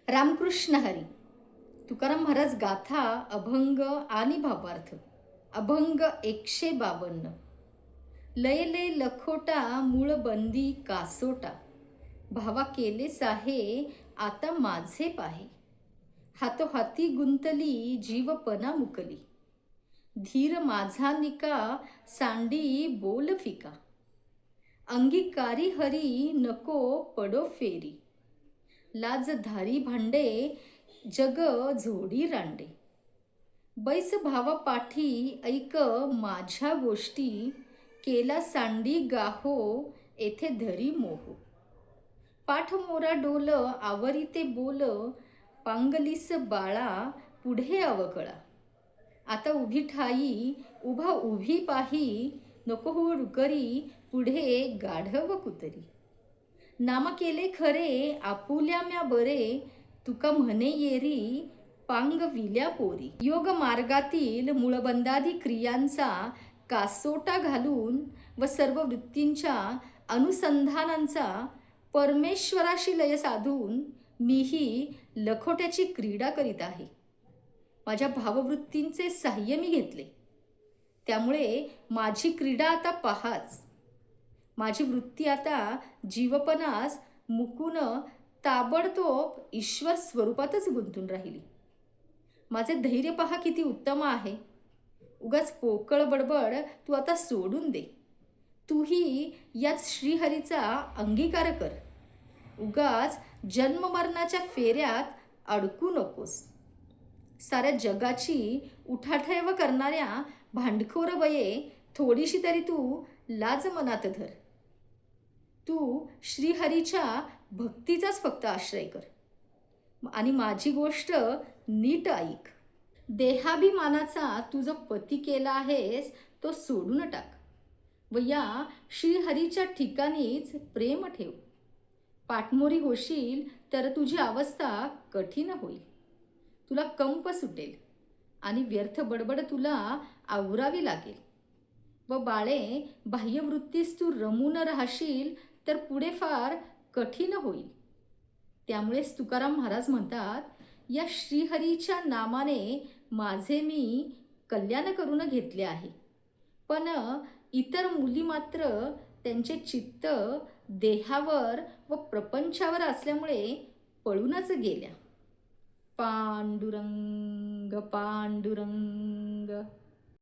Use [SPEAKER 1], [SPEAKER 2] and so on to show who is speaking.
[SPEAKER 1] रामकृष्ण हरी. तुकाराम महाराज गाथा अभंग आणि भावार्थ. अभंग 152. लय लय लखोटा मूळ बंदी कासोटा, भावा केले साहे आता माझे पाहे. हातोहाती गुंतली जीवपणा मुकली, धीर माझा निका सांडी बोल फिका. अंगीकारी हरी नको पडो फेरी, लाज धारी भांडे जग झोडी रांडे. बैस भावा पाठी ऐक माझ्या गोष्टी, केला सांडी गाहो येथे धरी मोह. पाठ मोरा डोल आवरिते बोल, पांगलीस बाळा पुढे अवकळा. आता उभी ठाई उभा उभी पाही, नको हो रुकरी पुढे गाढव कुतरी. नाम केले खरे आपुल्या म्या बरे, तुका म्हणे येरी पांग विल्या पोरी. योग मार्गातील मूळबंधादी क्रियांचा कासोटा घालून व सर्व वृत्तींच्या अनुसंधानांचा परमेश्वराशी लय साधून मीही लखोट्याची क्रीडा करीत आहे. माझ्या भाववृत्तींचे साह्य मी घेतले, त्यामुळे माझी क्रीडा आता पहाच. माझी वृत्ती आता जीवपणास मुकून ताबडतोब ईश्वर स्वरूपातच गुंतून राहिली. माझे धैर्य पहा किती उत्तम आहे. उगाच पोकळ बडबड तू आता सोडून दे. तूही याच श्रीहरीचा अंगीकार कर. उगाच जन्ममरणाच्या फेऱ्यात अडकू नकोस. साऱ्या जगाची उठाठेव करणाऱ्या भांडखोर बये, थोडीशी तरी तू लाज मनात धर. तू श्रीहरीच्या भक्तीचाच फक्त आश्रय कर आणि माझी गोष्ट नीट ऐक. देहाभिमानाचा तू जो पती केला आहेस तो सोडून टाक व या श्रीहरीच्या ठिकाणीच प्रेम ठेव. पाठमोरी होशील तर तुझी अवस्था कठीण होईल. तुला कंप सुटेल आणि व्यर्थ बडबड तुला आवरावी लागेल. व बाळे, बाह्यवृत्तीस तू रमून राहशील तर पुढे फार कठीण होईल. त्यामुळेच तुकाराम महाराज म्हणतात, या श्रीहरीच्या नामाने माझे मी कल्याण करून घेतले आहे. पण इतर मुली मात्र त्यांचे चित्त देहावर व प्रपंचावर असल्यामुळे पळूनच गेल्या. पांडुरंग पांडुरंग.